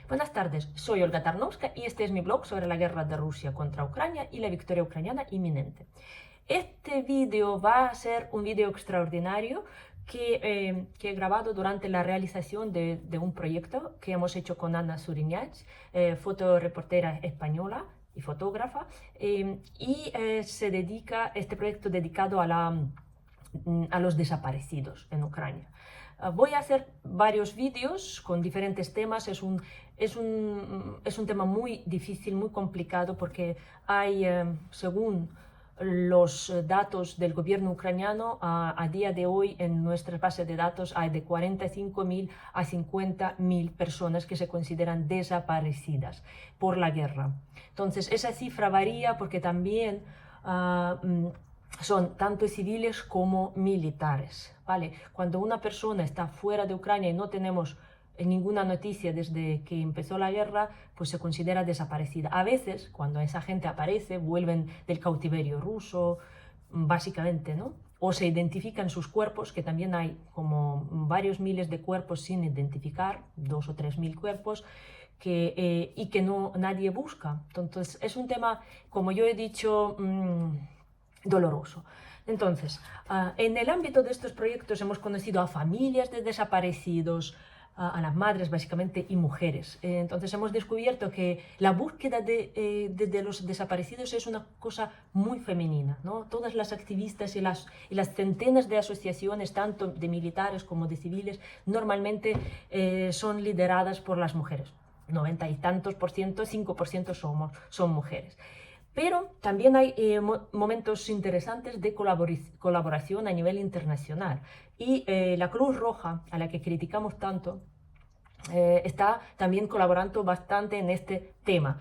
Buenas tardes, soy Olga Tarnowska y este es mi blog sobre la guerra de Rusia contra Ucrania y la victoria ucraniana inminente. Este vídeo va a ser un vídeo extraordinario que he grabado durante la realización de un proyecto que hemos hecho con Ana Suriñach, fotoreportera española y fotógrafa, este proyecto dedicado a los desaparecidos en Ucrania. Voy a hacer varios vídeos con diferentes temas. Es un tema muy difícil, muy complicado, porque hay, según los datos del gobierno ucraniano, a día de hoy en nuestras bases de datos hay de 45.000 a 50.000 personas que se consideran desaparecidas por la guerra. Entonces, esa cifra varía porque también son tanto civiles como militares, ¿vale? Cuando una persona está fuera de Ucrania y no tenemos ninguna noticia desde que empezó la guerra, pues se considera desaparecida. A veces, cuando esa gente aparece, vuelven del cautiverio ruso, básicamente, ¿no? O se identifican sus cuerpos, que también hay como varios miles de cuerpos sin identificar, 2 o 3 mil cuerpos, y que nadie busca. Entonces, es un tema, como yo he dicho, doloroso. Entonces, en el ámbito de estos proyectos hemos conocido a familias de desaparecidos, a las madres básicamente y mujeres. Entonces hemos descubierto que la búsqueda de los desaparecidos es una cosa muy femenina, ¿no? Todas las activistas y las centenas de asociaciones, tanto de militares como de civiles, normalmente son lideradas por las mujeres. 90 y tantos por ciento, 5% son mujeres. Pero también hay momentos interesantes de colaboración a nivel internacional. Y la Cruz Roja, a la que criticamos tanto, está también colaborando bastante en este tema.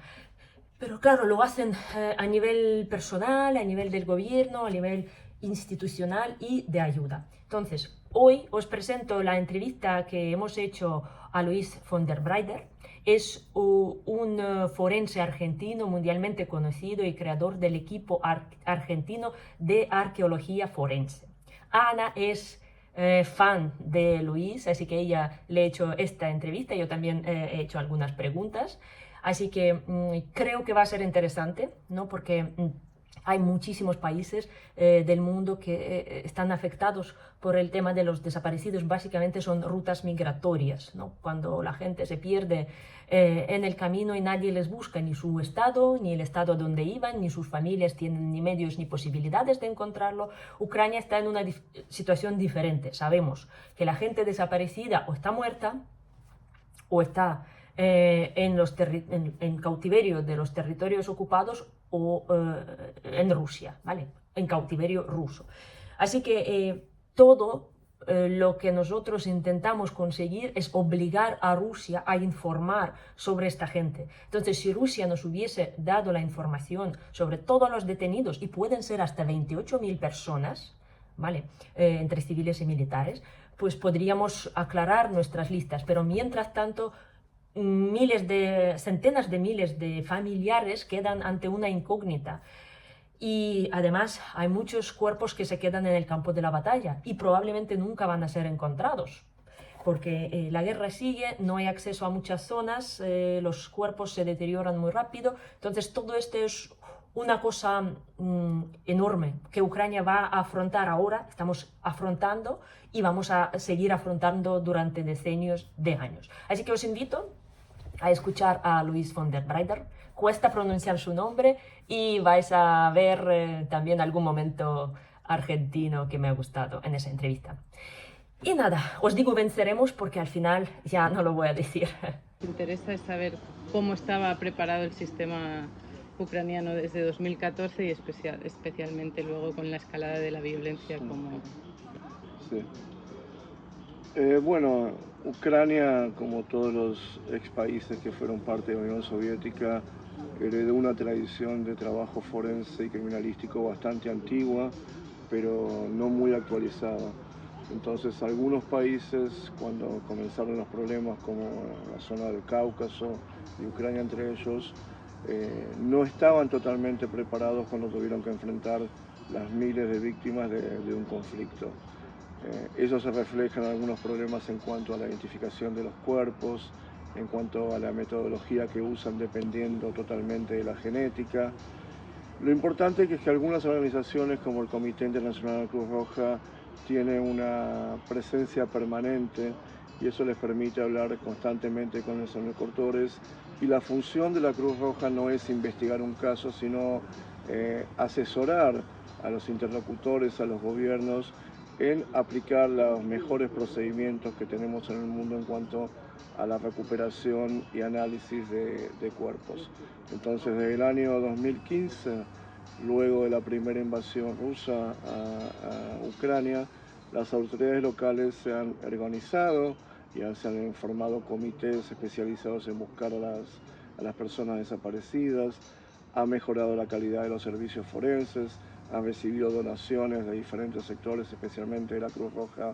Pero claro, lo hacen a nivel personal, a nivel del gobierno, a nivel institucional y de ayuda. Entonces, hoy os presento la entrevista que hemos hecho a Luis von der Breider. Es un forense argentino mundialmente conocido y creador del equipo argentino de arqueología forense. Ana es fan de Luis, así que ella le he hecho esta entrevista. Yo también he hecho algunas preguntas. Así que creo que va a ser interesante, ¿no? Porque hay muchísimos países del mundo que están afectados por el tema de los desaparecidos. Básicamente son rutas migratorias, ¿no? Cuando la gente se pierde en el camino y nadie les busca, ni su estado, ni el estado donde iban, ni sus familias tienen ni medios ni posibilidades de encontrarlo. Ucrania está en una situación diferente. Sabemos que la gente desaparecida o está muerta o está en cautiverio de los territorios ocupados o en Rusia, ¿vale? En cautiverio ruso. Así que todo lo que nosotros intentamos conseguir es obligar a Rusia a informar sobre esta gente. Entonces, si Rusia nos hubiese dado la información sobre todos los detenidos, y pueden ser hasta 28.000 personas, ¿vale? Entre civiles y militares, pues podríamos aclarar nuestras listas. Pero mientras tanto, centenas de miles de familiares quedan ante una incógnita. Y además hay muchos cuerpos que se quedan en el campo de la batalla y probablemente nunca van a ser encontrados, porque la guerra sigue, no hay acceso a muchas zonas, los cuerpos se deterioran muy rápido. Entonces todo esto es una cosa enorme que Ucrania va a afrontar ahora, estamos afrontando y vamos a seguir afrontando durante decenios de años. Así que os invito a escuchar a Luis von der Breider. Cuesta pronunciar su nombre y vais a ver también algún momento argentino que me ha gustado en esa entrevista. Y nada, os digo venceremos porque al final ya no lo voy a decir. Me interesa saber cómo estaba preparado el sistema ucraniano desde 2014 y especialmente luego con la escalada de la violencia como... Sí. Bueno, Ucrania, como todos los ex países que fueron parte de la Unión Soviética, heredó una tradición de trabajo forense y criminalístico bastante antigua, pero no muy actualizada. Entonces, algunos países, cuando comenzaron los problemas, como la zona del Cáucaso y Ucrania entre ellos, no estaban totalmente preparados cuando tuvieron que enfrentar las miles de víctimas de un conflicto. Eso se refleja en algunos problemas en cuanto a la identificación de los cuerpos en cuanto a la metodología que usan dependiendo totalmente de la genética. Lo importante es que algunas organizaciones como el Comité Internacional de la Cruz Roja tienen una presencia permanente y eso les permite hablar constantemente con los agricultores, y la función de la Cruz Roja no es investigar un caso, sino asesorar a los interlocutores, a los gobiernos, en aplicar los mejores procedimientos que tenemos en el mundo en cuanto a la recuperación y análisis de cuerpos. Entonces, desde el año 2015, luego de la primera invasión rusa a Ucrania, las autoridades locales se han organizado y se han formado comités especializados en buscar a las personas desaparecidas, ha mejorado la calidad de los servicios forenses, han recibido donaciones de diferentes sectores, especialmente de la Cruz Roja,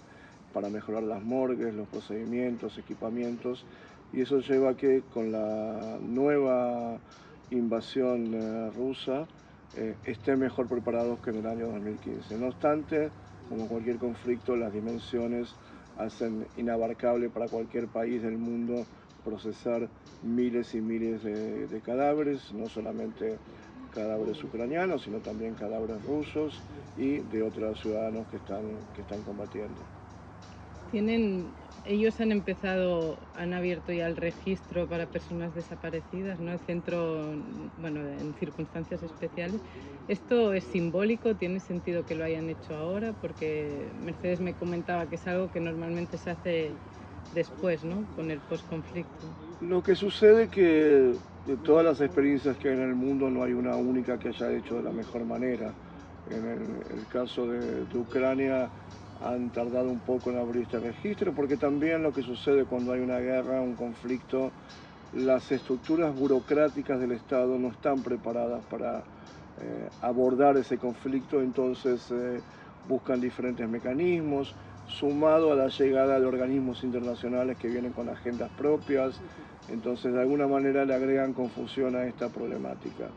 para mejorar las morgues, los procedimientos, equipamientos, y eso lleva a que con la nueva invasión rusa estén mejor preparados que en el año 2015. No obstante, como cualquier conflicto, las dimensiones hacen inabarcable para cualquier país del mundo procesar miles y miles de cadáveres, no solamente cadáveres ucranianos, sino también cadáveres rusos y de otros ciudadanos que están combatiendo. Ellos han abierto ya el registro para personas desaparecidas, ¿no? El centro, bueno, en circunstancias especiales. ¿Esto es simbólico? ¿Tiene sentido que lo hayan hecho ahora? Porque Mercedes me comentaba que es algo que normalmente se hace después, ¿no? Con el posconflicto. Lo que sucede es que de todas las experiencias que hay en el mundo no hay una única que haya hecho de la mejor manera. En el caso de Ucrania han tardado un poco en abrir este registro, porque también lo que sucede cuando hay una guerra, un conflicto, las estructuras burocráticas del Estado no están preparadas para abordar ese conflicto, entonces buscan diferentes mecanismos, sumado a la llegada de organismos internacionales que vienen con agendas propias, entonces de alguna manera le agregan confusión a esta problemática.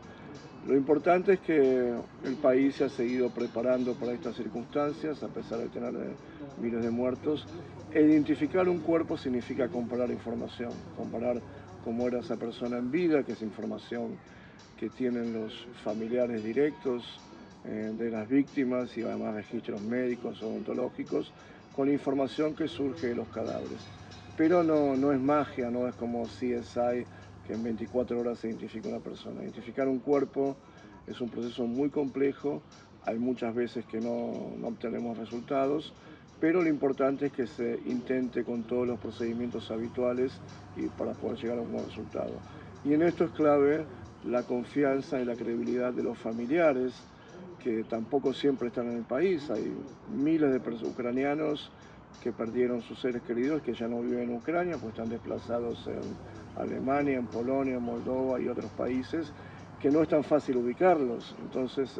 Lo importante es que el país se ha seguido preparando para estas circunstancias, a pesar de tener miles de muertos. Identificar un cuerpo significa comparar información, comparar cómo era esa persona en vida, que es información que tienen los familiares directos de las víctimas y además registros médicos, odontológicos, con la información que surge de los cadáveres. Pero no es magia, no es como CSI, que en 24 horas se identifica una persona. Identificar un cuerpo es un proceso muy complejo, hay muchas veces que no obtenemos resultados, pero lo importante es que se intente con todos los procedimientos habituales y para poder llegar a un buen resultado. Y en esto es clave la confianza y la credibilidad de los familiares, que tampoco siempre están en el país. Hay miles de ucranianos que perdieron sus seres queridos, que ya no viven en Ucrania, pues están desplazados en Alemania, en Polonia, en Moldova y otros países, que no es tan fácil ubicarlos. Entonces,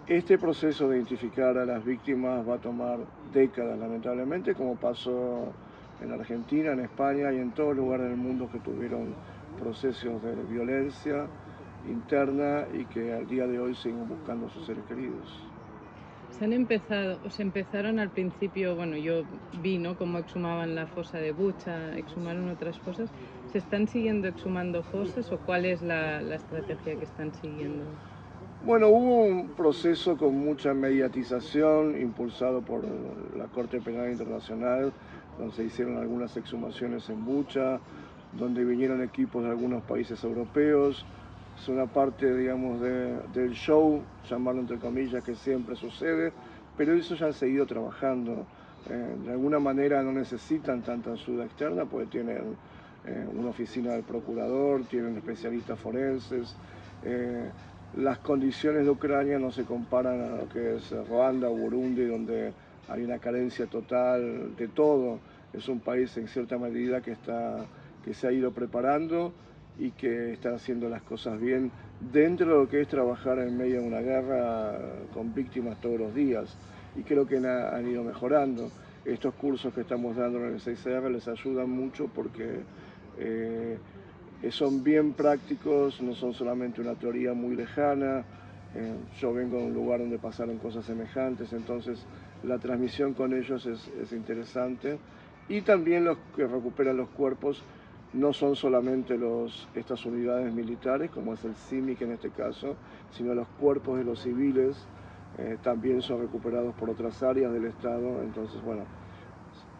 este proceso de identificar a las víctimas va a tomar décadas, lamentablemente, como pasó en Argentina, en España y en todos lugares del mundo que tuvieron procesos de violencia interna y que al día de hoy siguen buscando a sus seres queridos. Se empezaron al principio, bueno, yo vi, ¿no?, cómo exhumaban la fosa de Bucha, exhumaron otras fosas. ¿Se están siguiendo exhumando fosas o cuál es la estrategia que están siguiendo? Bueno, hubo un proceso con mucha mediatización impulsado por la Corte Penal Internacional, donde se hicieron algunas exhumaciones en Bucha, donde vinieron equipos de algunos países europeos. Es una parte, digamos, del show, llamarlo entre comillas, que siempre sucede, pero eso ya han seguido trabajando. De alguna manera no necesitan tanta ayuda externa, porque tienen una oficina del procurador, tienen especialistas forenses. Las condiciones de Ucrania no se comparan a lo que es Ruanda o Burundi, donde hay una carencia total de todo. Es un país en cierta medida que se ha ido preparando y que está haciendo las cosas bien dentro de lo que es trabajar en medio de una guerra con víctimas todos los días. Y creo que han ido mejorando. Estos cursos que estamos dando en el 6R les ayudan mucho porque son bien prácticos, no son solamente una teoría muy lejana. Yo vengo de un lugar donde pasaron cosas semejantes, entonces la transmisión con ellos es interesante. Y también los que recuperan los cuerpos no son solamente estas unidades militares, como es el CIMIC en este caso, sino los cuerpos de los civiles también son recuperados por otras áreas del Estado. Entonces, bueno,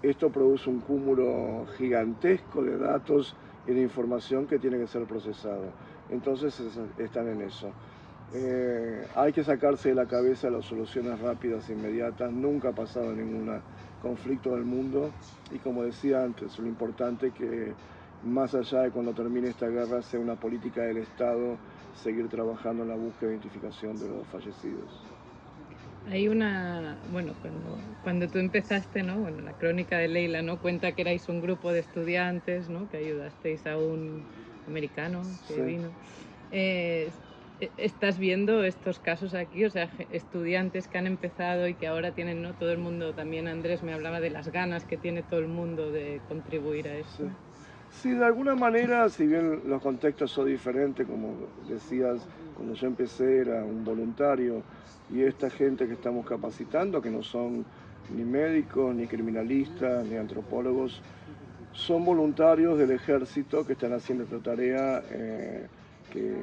esto produce un cúmulo gigantesco de datos y de información que tiene que ser procesado. Entonces están en eso. Hay que sacarse de la cabeza las soluciones rápidas e inmediatas. Nunca ha pasado ningún conflicto del mundo, y como decía antes, lo importante es que más allá de cuando termine esta guerra sea una política del Estado seguir trabajando en la búsqueda e identificación de los fallecidos. Hay una, bueno, cuando tú empezaste, ¿no? Bueno, la crónica de Leila, ¿no? Cuenta que erais un grupo de estudiantes, ¿no? Que ayudasteis a un americano que Sí. vino. ¿Estás viendo estos casos aquí? O sea, estudiantes que han empezado y que ahora tienen, ¿no? Todo el mundo, también Andrés me hablaba de las ganas que tiene todo el mundo de contribuir a esto. Sí. Sí, de alguna manera, si bien los contextos son diferentes, como decías, cuando yo empecé era un voluntario, y esta gente que estamos capacitando, que no son ni médicos, ni criminalistas, ni antropólogos, son voluntarios del ejército que están haciendo esta tarea, que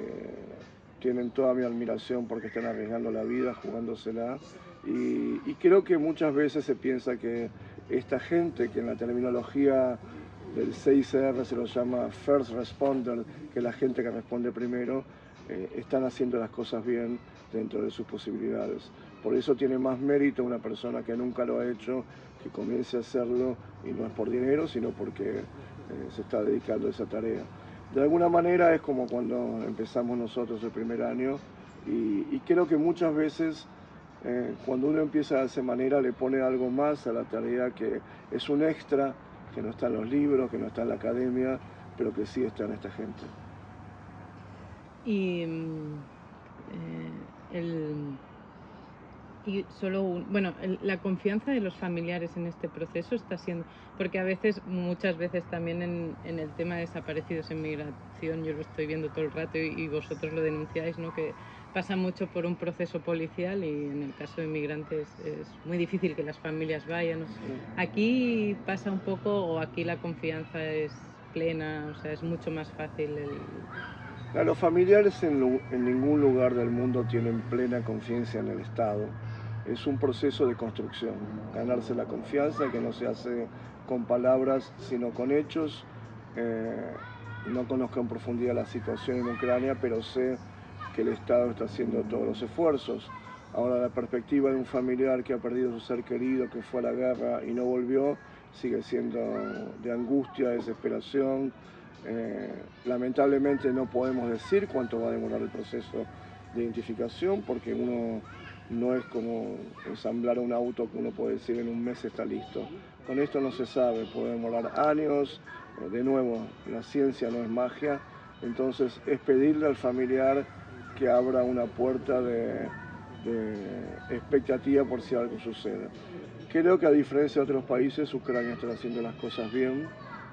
tienen toda mi admiración porque están arriesgando la vida, jugándosela, y creo que muchas veces se piensa que esta gente, que en la terminología del CICR se lo llama First Responder, que es la gente que responde primero, están haciendo las cosas bien dentro de sus posibilidades. Por eso tiene más mérito una persona que nunca lo ha hecho, que comience a hacerlo, y no es por dinero, sino porque se está dedicando a esa tarea. De alguna manera es como cuando empezamos nosotros el primer año, y creo que muchas veces cuando uno empieza de esa manera le pone algo más a la tarea, que es un extra, que no está en los libros, que no está en la academia, pero que sí está en esta gente. Y la confianza de los familiares en este proceso está siendo, porque muchas veces también en el tema de desaparecidos en migración, yo lo estoy viendo todo el rato y vosotros lo denunciáis, ¿no? Que pasa mucho por un proceso policial, y en el caso de inmigrantes es muy difícil que las familias vayan, ¿no? Aquí pasa un poco, o aquí la confianza es plena, o sea, es mucho más fácil Los familiares en ningún lugar del mundo tienen plena confianza en el Estado. Es un proceso de construcción, ganarse la confianza, que no se hace con palabras, sino con hechos. No conozco en profundidad la situación en Ucrania, pero sé que el Estado está haciendo todos los esfuerzos. Ahora, la perspectiva de un familiar que ha perdido su ser querido, que fue a la guerra y no volvió, sigue siendo de angustia, desesperación. Lamentablemente no podemos decir cuánto va a demorar el proceso de identificación, porque uno no es como ensamblar un auto que uno puede decir en un mes está listo. Con esto no se sabe, puede demorar años. De nuevo, la ciencia no es magia, entonces es pedirle al familiar que abra una puerta de expectativa por si algo sucede. Creo que a diferencia de otros países, Ucrania está haciendo las cosas bien,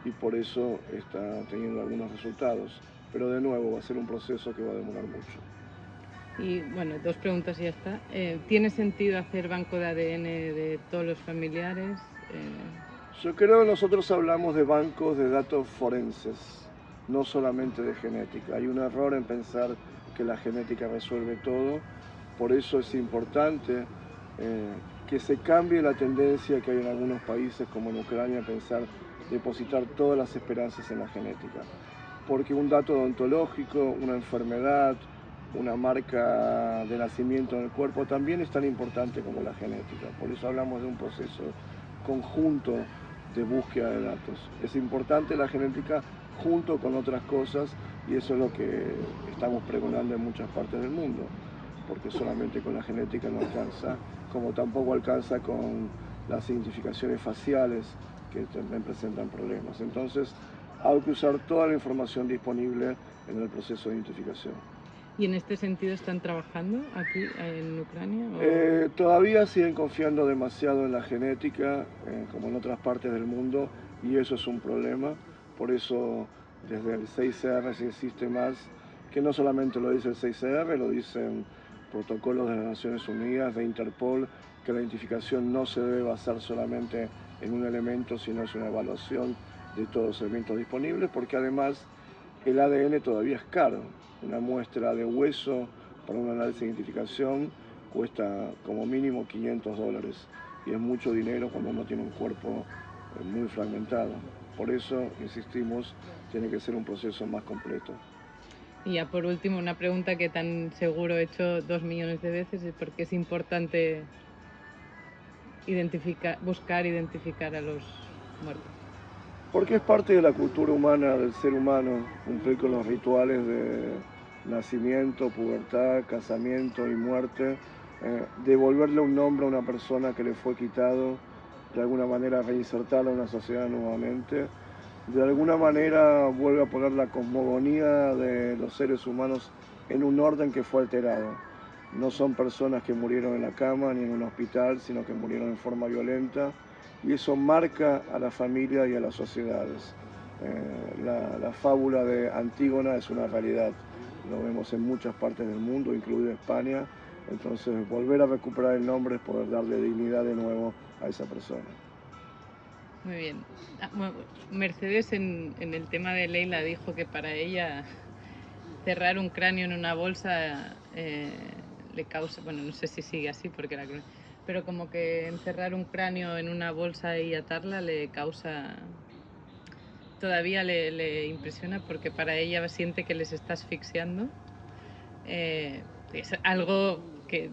y por eso está teniendo algunos resultados. Pero de nuevo va a ser un proceso que va a demorar mucho. Y bueno, 2 preguntas y ya está. ¿Tiene sentido hacer banco de ADN de todos los familiares? Yo creo que nosotros hablamos de bancos de datos forenses, no solamente de genética. Hay un error en pensar que la genética resuelve todo. Por eso es importante que se cambie la tendencia que hay en algunos países, como en Ucrania, a pensar depositar todas las esperanzas en la genética. Porque un dato odontológico, una enfermedad, una marca de nacimiento en el cuerpo también es tan importante como la genética. Por eso hablamos de un proceso conjunto de búsqueda de datos. Es importante la genética junto con otras cosas, y eso es lo que estamos pregonando en muchas partes del mundo, porque solamente con la genética no alcanza, como tampoco alcanza con las identificaciones faciales, que también presentan problemas. Entonces hay que usar toda la información disponible en el proceso de identificación. ¿Y en este sentido están trabajando aquí en Ucrania? Todavía siguen confiando demasiado en la genética, como en otras partes del mundo, y eso es un problema. Por eso desde el CICR se insiste más, que no solamente lo dice el CICR, lo dicen protocolos de las Naciones Unidas, de Interpol, que la identificación no se debe basar solamente en un elemento, sino es una evaluación de todos los elementos disponibles, porque además el ADN todavía es caro. Una muestra de hueso para un análisis de identificación cuesta como mínimo $500 y es mucho dinero cuando uno tiene un cuerpo muy fragmentado. Por eso, insistimos, tiene que ser un proceso más completo. Y ya por último, una pregunta que tan seguro he hecho 2 millones de veces es por qué es importante buscar identificar a los muertos. Porque es parte de la cultura humana, del ser humano, cumplir con los rituales de nacimiento, pubertad, casamiento y muerte, devolverle un nombre a una persona que le fue quitado, de alguna manera reinsertarla en una sociedad nuevamente, de alguna manera vuelve a poner la cosmogonía de los seres humanos en un orden que fue alterado. No son personas que murieron en la cama ni en un hospital, sino que murieron en forma violenta, y eso marca a la familia y a las sociedades. La fábula de Antígona es una realidad, lo vemos en muchas partes del mundo, incluida España. Entonces, volver a recuperar el nombre es poder darle dignidad de nuevo a esa persona. Muy bien. Bueno, Mercedes en el tema de Leila dijo que para ella cerrar un cráneo en una bolsa le causa, bueno, no sé si sigue así porque pero como que encerrar un cráneo en una bolsa y atarla le causa, todavía le impresiona porque para ella siente que les está asfixiando. Es algo que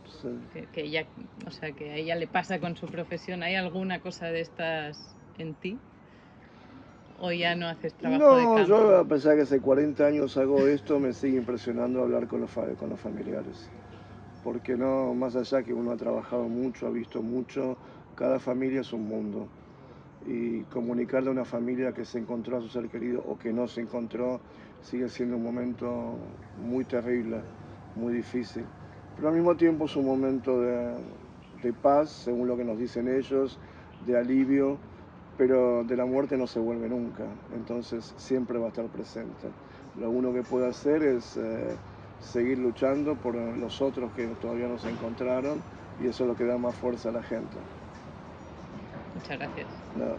ella, o sea, que a ella le pasa con su profesión. ¿Hay alguna cosa de estas en ti? ¿O ya no haces trabajo de campo? No, yo a pesar de que hace 40 años hago esto, me sigue impresionando hablar con los familiares. Porque no, más allá que uno ha trabajado mucho, ha visto mucho, cada familia es un mundo. Y comunicarle a una familia que se encontró a su ser querido o que no se encontró sigue siendo un momento muy terrible, muy difícil. Pero al mismo tiempo es un momento de paz, según lo que nos dicen ellos, de alivio, pero de la muerte no se vuelve nunca, entonces siempre va a estar presente. Lo uno que puede hacer es seguir luchando por los otros que todavía no se encontraron, y eso es lo que da más fuerza a la gente. Muchas gracias. Nada.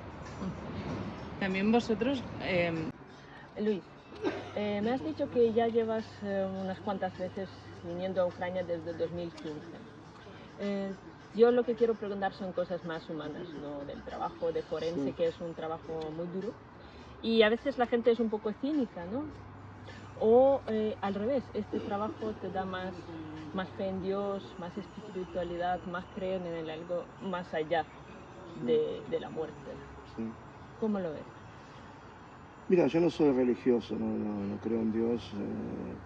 También vosotros... Luis, me has dicho que ya llevas unas cuantas veces viniendo a Ucrania desde 2015. Yo lo que quiero preguntar son cosas más humanas, ¿no? Del trabajo de forense, que es un trabajo muy duro. Y a veces la gente es un poco cínica, ¿no? O al revés, este trabajo te da más fe en Dios, más espiritualidad, más creer en algo más allá de la muerte. Sí. ¿Cómo lo ves? Mira, yo no soy religioso, no creo en Dios,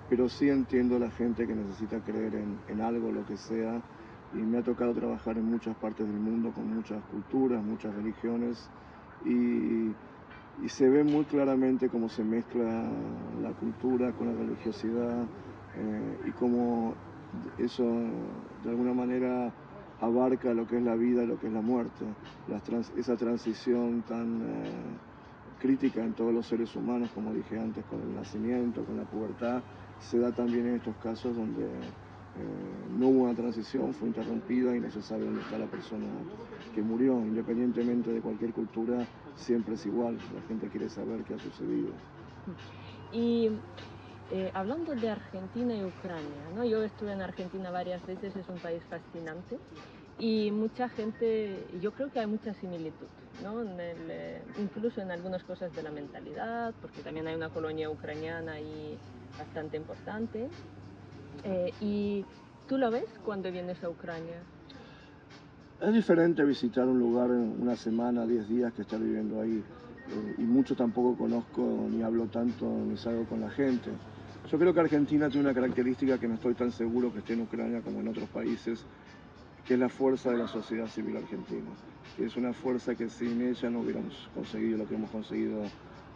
pero sí entiendo a la gente que necesita creer en algo, lo que sea, y me ha tocado trabajar en muchas partes del mundo con muchas culturas, muchas religiones, y se ve muy claramente cómo se mezcla la cultura con la religiosidad, y cómo eso de alguna manera abarca lo que es la vida y lo que es la muerte, esa transición tan crítica en todos los seres humanos, como dije antes, con el nacimiento, con la pubertad, se da también en estos casos donde no hubo una transición, fue interrumpida y no se sabe dónde está la persona que murió. Independientemente de cualquier cultura, siempre es igual, la gente quiere saber qué ha sucedido. Y hablando de Argentina y Ucrania, ¿no? Yo estuve en Argentina varias veces, es un país fascinante y mucha gente, yo creo que hay mucha similitud, ¿no? Incluso en algunas cosas de la mentalidad, porque también hay una colonia ucraniana ahí bastante importante. ¿Y tú lo ves cuando vienes a Ucrania? Es diferente visitar un lugar una semana, 10 días, que estar viviendo ahí. Y mucho tampoco conozco, ni hablo tanto, ni salgo con la gente. Yo creo que Argentina tiene una característica que no estoy tan seguro que esté en Ucrania como en otros países, que es la fuerza de la sociedad civil argentina, que es una fuerza que sin ella no hubiéramos conseguido lo que hemos conseguido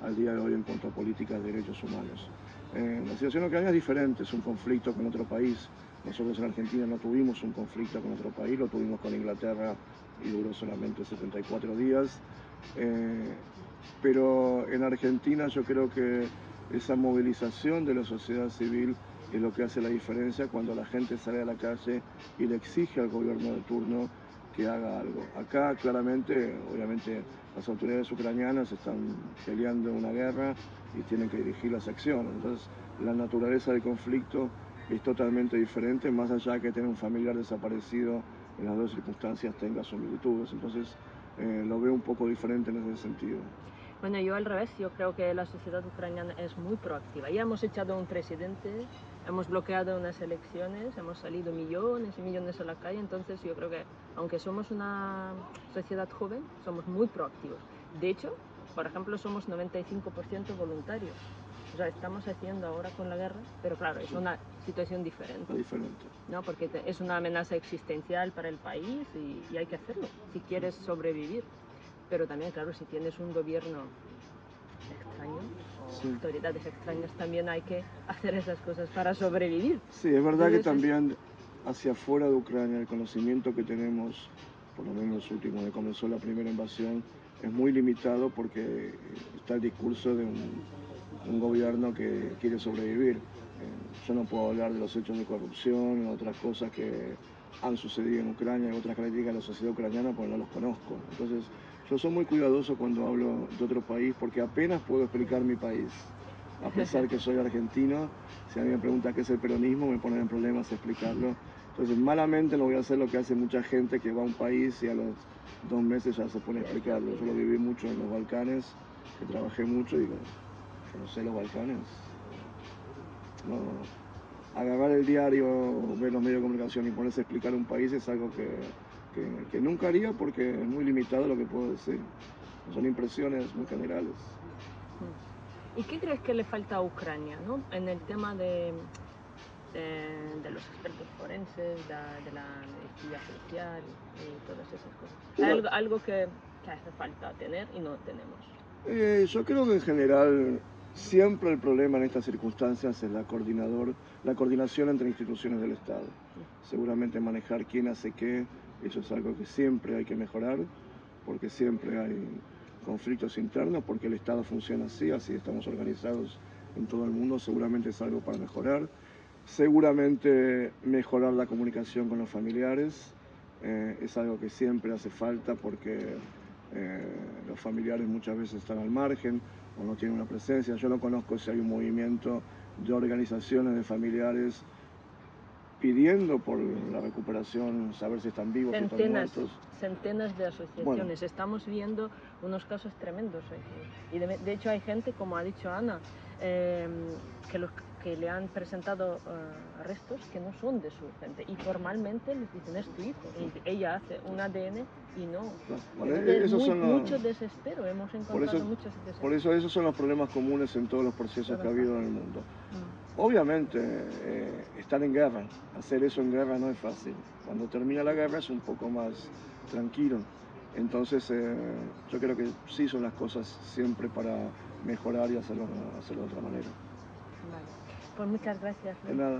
al día de hoy en cuanto a políticas de derechos humanos. La situación en Ucrania es diferente, es un conflicto con otro país. Nosotros en Argentina no tuvimos un conflicto con otro país, lo tuvimos con Inglaterra y duró solamente 74 días. Pero en Argentina yo creo que esa movilización de la sociedad civil es lo que hace la diferencia cuando la gente sale a la calle y le exige al gobierno de turno que haga algo. Acá claramente, obviamente, las autoridades ucranianas están peleando una guerra y tienen que dirigir las acciones. Entonces, la naturaleza del conflicto es totalmente diferente, más allá de que tener un familiar desaparecido en las dos circunstancias tenga similitudes. Entonces, lo veo un poco diferente en ese sentido. Bueno, yo al revés, yo creo que la sociedad ucraniana es muy proactiva. Ya hemos echado a un presidente, hemos bloqueado unas elecciones, hemos salido millones y millones a la calle, entonces yo creo que aunque somos una sociedad joven, somos muy proactivos. De hecho, por ejemplo, somos 95% voluntarios. O sea, estamos haciendo ahora con la guerra, pero claro, es una situación diferente. Diferente. ¿No? Porque es una amenaza existencial para el país y hay que hacerlo si quieres sobrevivir. Pero también, claro, si tienes un gobierno extraño o autoridades extrañas, también hay que hacer esas cosas para sobrevivir. Sí, es verdad que Entonces, también hacia afuera de Ucrania el conocimiento que tenemos, por lo menos los últimos, de comenzó la primera invasión, es muy limitado porque está el discurso de un gobierno que quiere sobrevivir. Yo no puedo hablar de los hechos de corrupción, otras cosas que han sucedido en Ucrania, y otras características de la sociedad ucraniana, porque no los conozco. Entonces, yo soy muy cuidadoso cuando hablo de otro país, porque apenas puedo explicar mi país. A pesar que soy argentino, si alguien me pregunta qué es el peronismo, me ponen en problemas explicarlo. Entonces, malamente no voy a hacer lo que hace mucha gente que va a un país y a los 2 meses ya se pone a explicarlo. Yo lo viví mucho en los Balcanes, que trabajé mucho y yo no sé los Balcanes. No, agarrar el diario, ver los medios de comunicación y ponerse a explicar un país es algo que nunca haría porque es muy limitado lo que puedo decir. Son impresiones muy generales. ¿y qué crees que le falta a Ucrania, ¿no? En el tema de los expertos forenses, de la medicina social y todas esas cosas? Pero, Algo que hace falta tener y no tenemos. yo creo que en general siempre el problema en estas circunstancias es la coordinación entre instituciones del Estado. Seguramente manejar quién hace qué, eso es algo que siempre hay que mejorar, porque siempre hay conflictos internos, porque el Estado funciona así, así estamos organizados en todo el mundo, seguramente es algo para mejorar. Seguramente mejorar la comunicación con los familiares, es algo que siempre hace falta porque los familiares muchas veces están al margen o no tienen una presencia. Yo no conozco si hay un movimiento de organizaciones de familiares pidiendo por la recuperación, saber si están vivos, si están muertos. Centenas de asociaciones. Bueno, estamos viendo unos casos tremendos aquí. Y de hecho hay gente, como ha dicho Ana, que le han presentado arrestos que no son de su gente y formalmente les dicen es tu hijo y ella hace un ADN y no. Bueno, mucho desespero, hemos encontrado muchos desesperos. Por eso esos son los problemas comunes en todos los procesos que ha habido en el mundo. Obviamente, estar en guerra, hacer eso en guerra no es fácil. Cuando termina la guerra es un poco más tranquilo. Entonces, yo creo que sí son las cosas siempre para mejorar y hacerlo de otra manera. Vale. Pues muchas gracias. De nada.